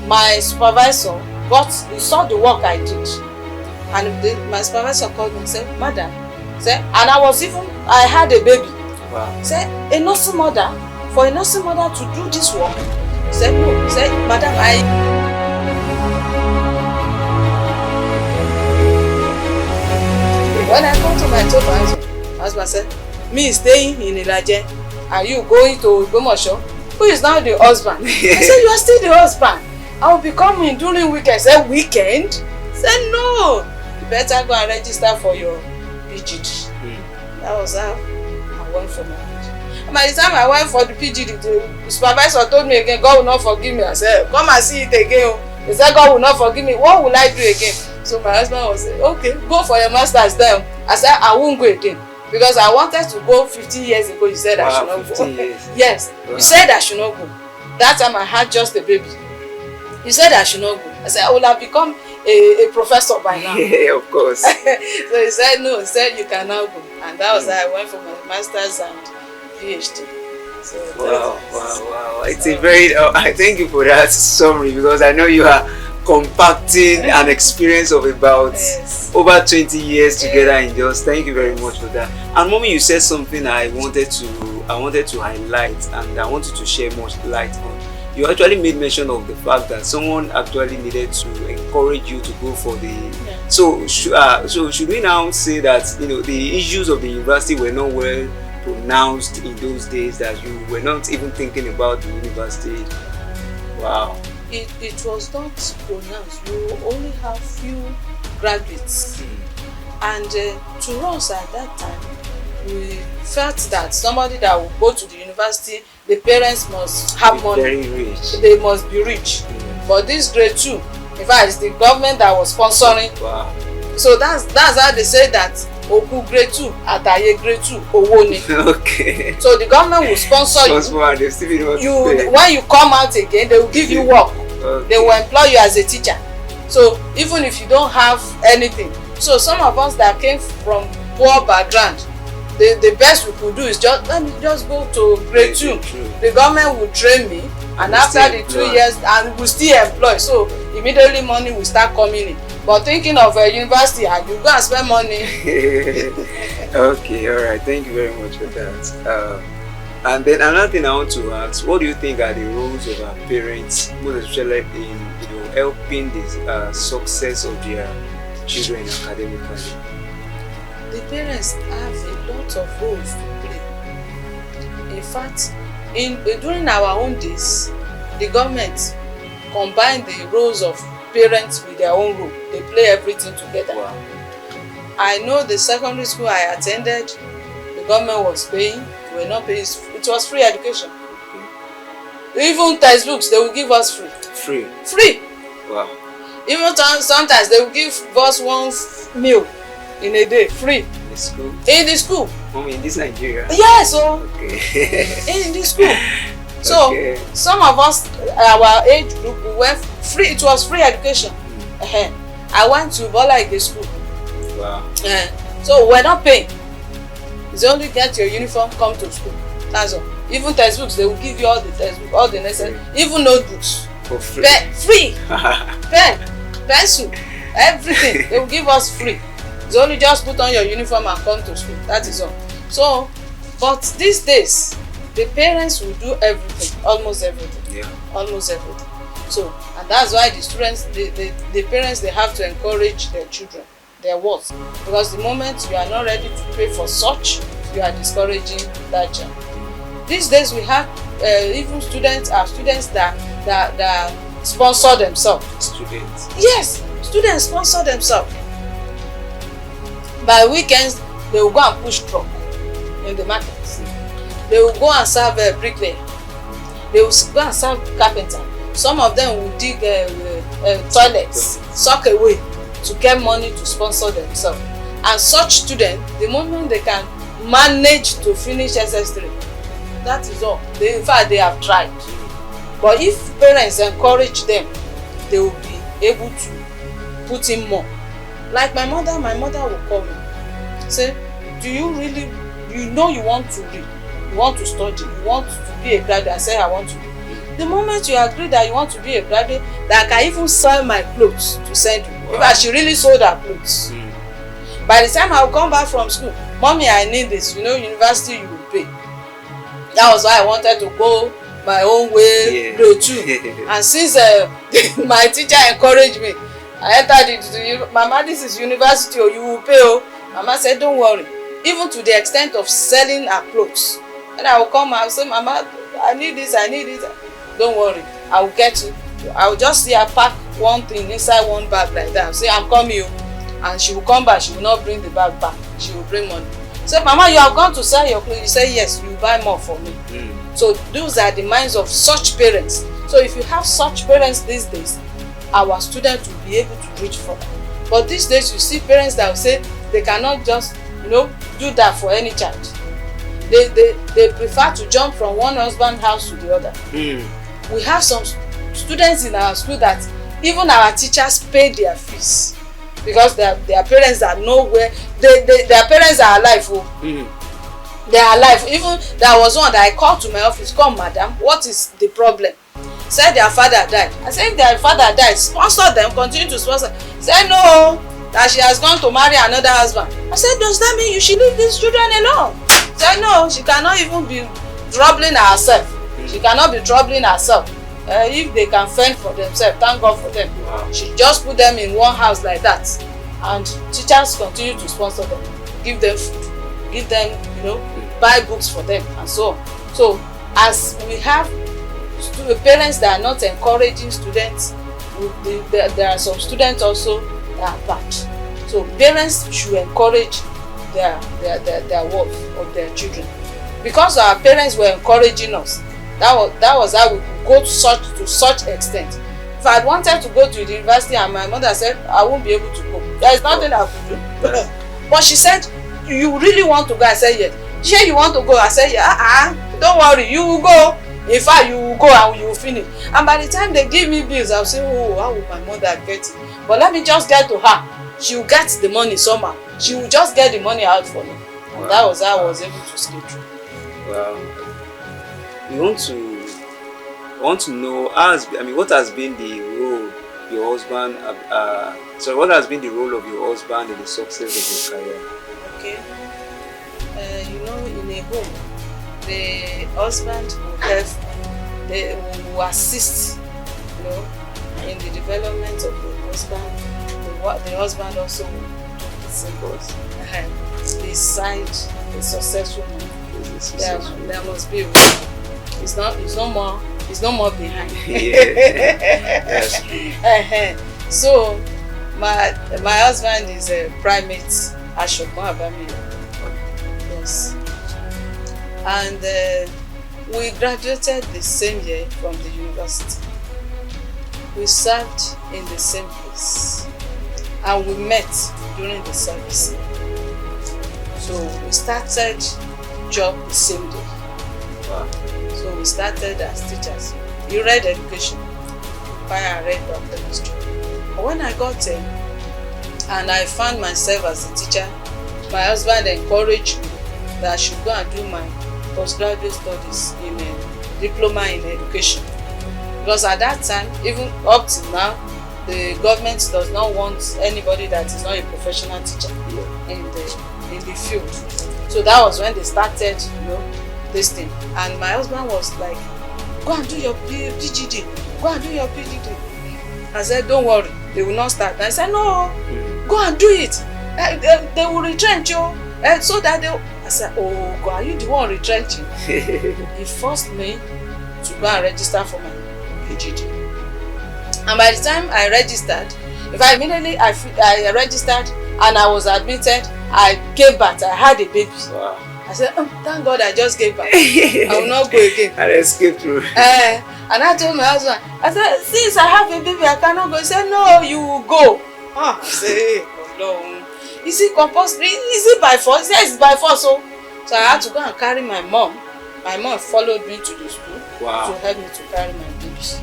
my supervisor he saw the work I did, and my supervisor called me and said, "Madam," and I had a baby. Wow. Say, a nursing mother, for a nursing mother to do this work? Say, no. Say, "Madam, when I come to my husband said, me staying in Ilaje and you going to Gbomosho, who is now the husband?" I said, "You are still the husband. I will be coming during weekend." Say, "Weekend?" Say, "No. You better go and register for your PhD." That was how I went for my PhD. And by the time I went for the PhD, the supervisor told me again, "God will not forgive me." I said, "Come and see it again." He said, "God will not forgive me. What will I do again?" So my husband was saying, "Okay, go for your master's then." I said, "I won't go again." Because I wanted to go 15 years ago. You said I should not go. 15 years. Yes. Wow. You said I should not go. That time I had just a baby. You said I should not go. I said, "I will have become a professor by now." Yeah, of course. So he said, "No." He said, "You can now go." And that was how I went for my master's and PhD. So Wow. It's a very, I thank you for that summary, because I know you are compacting an experience of about over 20 years together in just. Thank you very much for that. And mommy, you said something I wanted to highlight, and I wanted to share much light on. You actually made mention of the fact that someone actually needed to encourage you to go for the. So should we now say that the issues of the university were not well pronounced in those days, that you were not even thinking about the university? Wow. It was not pronounced. You only have few graduates, and to us at that time, we felt that somebody that will go to the university, the parents must have money. Very rich. They must be rich. But this grade 2, in fact, it's the government that was sponsoring. Wow. So that's how they say that Oku grade 2, Ataye grade 2, Owoni. Okay. So the government will sponsor you. When you come out again, they will give you work. Okay. They will employ you as a teacher. So even if you don't have anything. So some of us that came from poor background, the best we could do is let me just go to grade 2. The government will train me, and after the 2 years, and we still employ. So immediately money will start coming in. But thinking of a university, and you go and spend money. Okay, all right. Thank you very much for that. And then another thing I want to ask: what do you think are the roles of our parents, most especially in helping the success of their children academically? The parents have a lot of roles to play. In fact, during our own days, the government combined the roles of parents with their own role. They play everything together. Wow. I know the secondary school I attended, the government was paying. We were not paying. It was free education. Even textbooks, they will give us free. Free. Wow. Even sometimes they will give us one meal in a day, free. In the school? In the school. In this Nigeria? Yes. Okay. In the school. So some of us, our age group, we went free. It was free education. I went to Bola school. Wow. So we're not paying. It's only get your uniform, come to school. That's all. Even textbooks, they will give you all the textbooks, all the necessary, even notebooks. For free. Free. Pen, pencil, everything. They will give us free. It's only just put on your uniform and come to school. That is all. So, but these days, the parents will do everything, almost everything. Yeah. Almost everything. So, and that's why the students, the parents, they have to encourage their children, their words. Because the moment you are not ready to pay for such, you are discouraging that child. These days we have even students that sponsor themselves. Students? Yes, students sponsor themselves. By weekends, they will go and push truck in the markets. They will go and serve bricklayer. They will go and serve carpenter. Some of them will dig toilets, sock away to get money to sponsor themselves. And such students, the moment they can manage to finish SS3, that is all. In fact, they have tried. But if parents encourage them, they will be able to put in more. Like my mother will call me, say, do you really, you want to read, you want to study, you want to be a graduate? I say, I want to be. The moment you agree that you want to be a graduate, that I can even sell my clothes to send you. Wow. Because she really sold her clothes. By the time I will come back from school, mommy, I need this. You know, university you will pay. That was why I wanted to go my own way too. And since my teacher encouraged me, I entered into Mama, this is university, or you will pay. Oh. Mama said, don't worry. Even to the extent of selling her clothes. And I will come and say, Mama, I need this, I need it. Don't worry, I will get you. I will just see her pack one thing inside one bag like that. Say, I'm coming. And she will come back, she will not bring the bag back. She will bring money. Say, Mama, you have gone to sell your clothes. You say, yes, you buy more for me. So those are the minds of such parents. So if you have such parents these days, our students will be able to reach for them. But these days you see parents that will say they cannot just, do that for any child. They prefer to jump from one husband house to the other. We have some students in our school that even our teachers pay their fees because their parents are nowhere. Their parents are alive. They are alive. Even there was one that I called to my office, come madam, what is the problem? Said their father died. I said, if their father died, sponsor them, continue to sponsor. Said no, that she has gone to marry another husband. I said, does that mean you should leave these children alone? Said no, she cannot even be troubling herself. She cannot be troubling herself. If they can fend for themselves, thank God for them. She just put them in one house like that, and teachers continue to sponsor them, give them food, give them, buy books for them, and so on. So as we have parents that are not encouraging students, there are some students also that are bad. So parents should encourage their worth of their children. Because our parents were encouraging us, that was how we could go to such extent. If I wanted to go to the university and my mother said I won't be able to go, there is nothing I could do. But she said, you really want to go? I said yes. She said, you want to go? I said yeah. Don't worry, you will go. In fact, you will go and you will finish. And by the time they give me bills, I'll say, oh, how will my mother get it? But let me just get to her. She will get the money somehow. She will just get the money out for me. And that was how I was able to stay true. Wow. We want to know, what has been the role your husband, what has been the role of your husband in the success of your career? Okay. In a home, the husband will assist, in the development of the husband. The husband also will do the same. Beside a successful man, there must be. It's no more behind. Yes. So my husband is a primate Asogbon Abamile. Yes. And we graduated the same year from the university. We served in the same place. And we met during the service. So we started job the same day. Wow. So we started as teachers. You read education. I read biochemistry. But when I got in and I found myself as a teacher, my husband encouraged me that I should go and do my postgraduate studies in a diploma in education. Because at that time, even up to now, the government does not want anybody that is not a professional teacher in the field. So that was when they started, this thing. And my husband was like, go and do your PhD. Go and do your PhD. I said, don't worry, they will not start. And I said, no, go and do it. They will retrench you. So that I said, oh God, are you the one retrenching? He forced me to go and register for my PhD. And by the time I registered, immediately I registered and I was admitted, I gave birth. I had a baby. Wow. I said, thank God I just gave birth. I will not go again. I escaped through. And I told my husband, I said, since I have a baby, I cannot go. He said, no, you will go. I said, hey, no. Is it compulsory? Is it by force? He said, it's by force. So I had to go and carry my mom. My mom followed me to the school to help me to carry my babies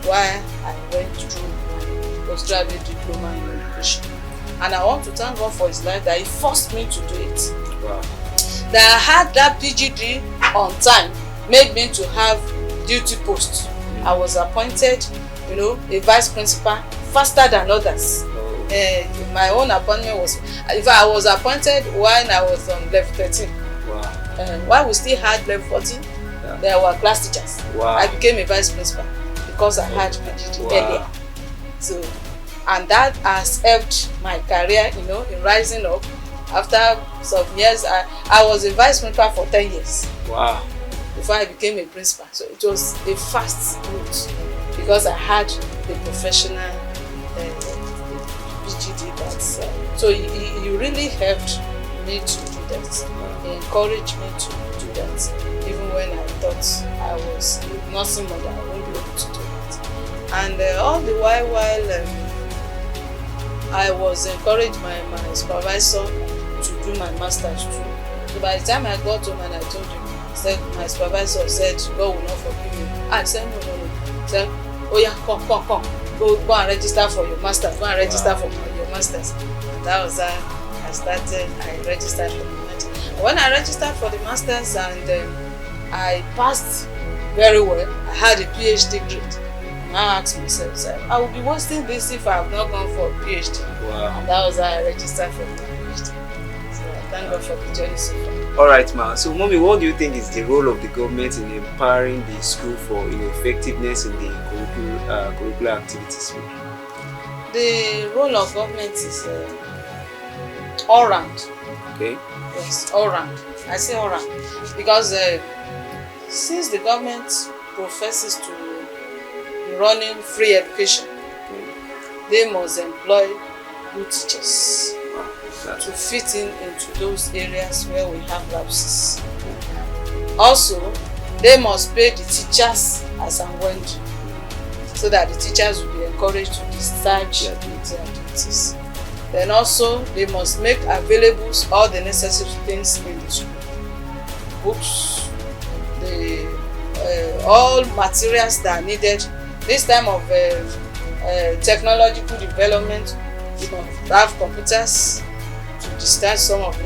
while I went through my postgraduate diploma in education. And I want to thank God for his life that he forced me to do it. Wow. That I had that PhD on time made me to have duty posts I was appointed, you know, a vice principal faster than others. My own appointment was, if I was appointed when I was on level 13. Wow. While we still had level 14, there were class teachers. Wow. I became a vice principal because I had PhD earlier. So, and that has helped my career, you know, in rising up. After some years, I was a vice principal for 10 years. Wow. Before I became a principal. So it was a fast route because I had the professional PhD that. So he really helped me to do that. He encouraged me to do that. Even when I thought I was nursing mother, I won't be able to do it. And all the while I was encouraged by my supervisor to do my master's too. So by the time I got home and I told him, my supervisor said, God will not forgive me. I said, no. He said, oh yeah, come. Go and register for your master's. Go and register for your master's. And that was I registered for the master's. When I registered for the master's and I passed very well, I had a PhD grade. I asked myself, I will be wasting this if I have not gone for a PhD. Wow. And that was how I registered for the PhD. So I thank God for the journey so far. All right, ma. So, mommy, what do you think is the role of the government in empowering the school for effectiveness in the curricular activities? The role of government is all round. Okay. Yes, all round. I say all round because since the government professes to be running free education, they must employ good teachers to fit into those areas where we have lapses. Also, they must pay the teachers as and when due, so that the teachers will be encouraged to discharge their duties. Then also, they must make available all the necessary things in the school. Books, all materials that are needed. This time of technological development, you must have computers to discharge some of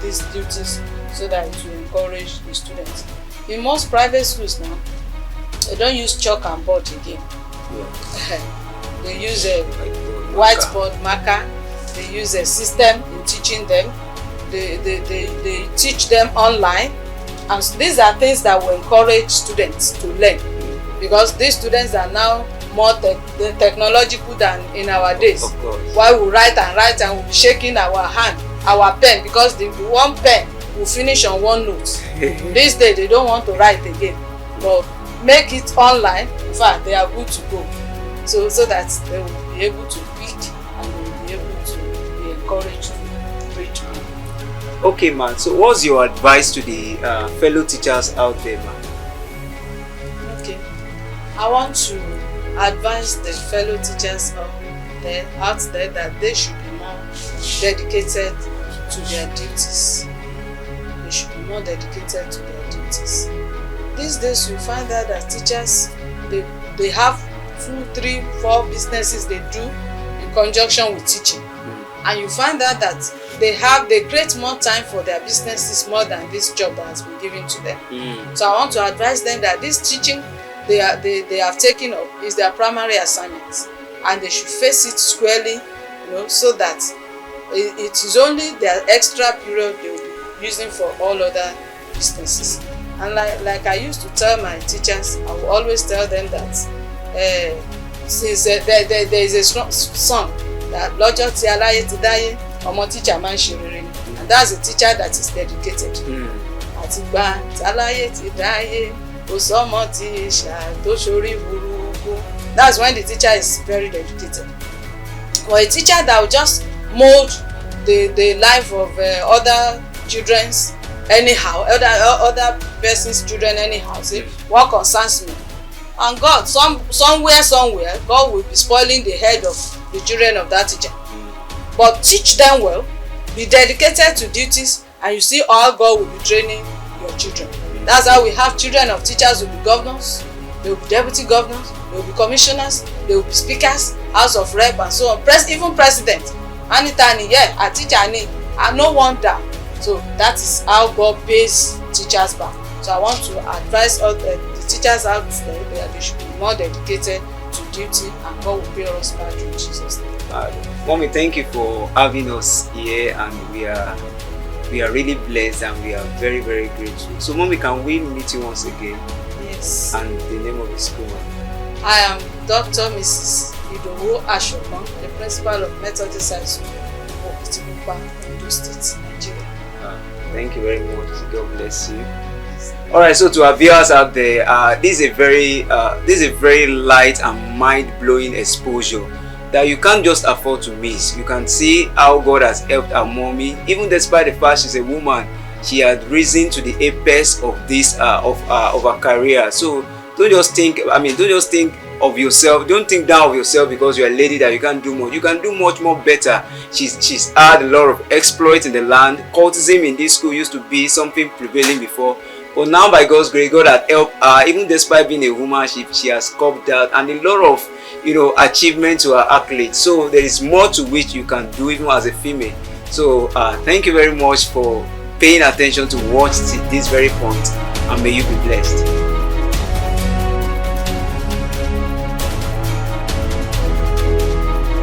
these duties so that it will encourage the students. In most private schools now, they don't use chalk and board again. Yeah. They use a whiteboard marker. They use a system in teaching them. They teach them online. And these are things that will encourage students to learn. Because these students are now more technological than in our days. Of course. While we write and we'll be shaking our hand, our pen, because the one pen will finish on one note. These days they don't want to write again. But make it online, in fact they are good to go. So that they will be able to pick and they will be able to be encouraged to read more. Okay, man. So what's your advice to the fellow teachers out there, man? Okay. I want to advise the fellow teachers out there that they should be more dedicated to their duties. They should be more dedicated to their duties. These days you find out that teachers, they have 2, 3, 4 businesses they do in conjunction with teaching. And you find out that they create more time for their businesses more than this job that has been given to them. So I want to advise them that this teaching they have taken up is their primary assignment, and they should face it squarely, so that it is only their extra period they will be using for all other businesses. And like I used to tell my teachers, I will always tell them that since there is a song that Lọ́jọ́ tí aláyé ti dáyé ọmọ teacher máa ń ṣe rere, and that's a teacher that is dedicated. Àtìgbà tí aláyé ti dáyé kò sọ́mọ tí ìṣà tó ṣorí burúkú. That's when the teacher is very dedicated. Or a teacher that will just mold the life of other children's anyhow, other person's children anyhow. Say, what concerns me? And God, somewhere, God will be spoiling the head of the children of that teacher. But teach them well, be dedicated to duties, and you see how God will be training your children. That's how we have children of teachers who will be governors, they will be deputy governors, they will be commissioners, they will be speakers, house of rep, and so on. Even president. Anitani, yeah, a teacher, and no wonder. So that is how God pays teachers back. So I want to advise all the teachers out there, they should be more dedicated to duty, and God will pay us back in Jesus' name. Mommy, thank you for having us here, and we are really blessed, and we are very, very grateful. So, Mommy, can we meet you once again? Yes. And the name of the school? I am Dr. Mrs. Idowu Asogbon, the principal of Methodist High School, Okitipupa, Ondo State, Nigeria. Thank you very much. God bless you. All right, so to our viewers out there, this is a very light and mind-blowing exposure that you can't just afford to miss. You can see how God has helped our mommy, even despite the fact she's a woman. She had risen to the apex of this of her career. So don't just think of yourself. Don't think down of yourself because you're a lady that you can't do more. You can do much more better. She's had a lot of exploits in the land. Cultism in this school used to be something prevailing before, but now by God's grace, God has helped her. Even despite being a woman, she has coped that, and a lot of achievement to her accolades. So there is more to which you can do even as a female. So thank you very much for paying attention to watch this very point, and may you be blessed.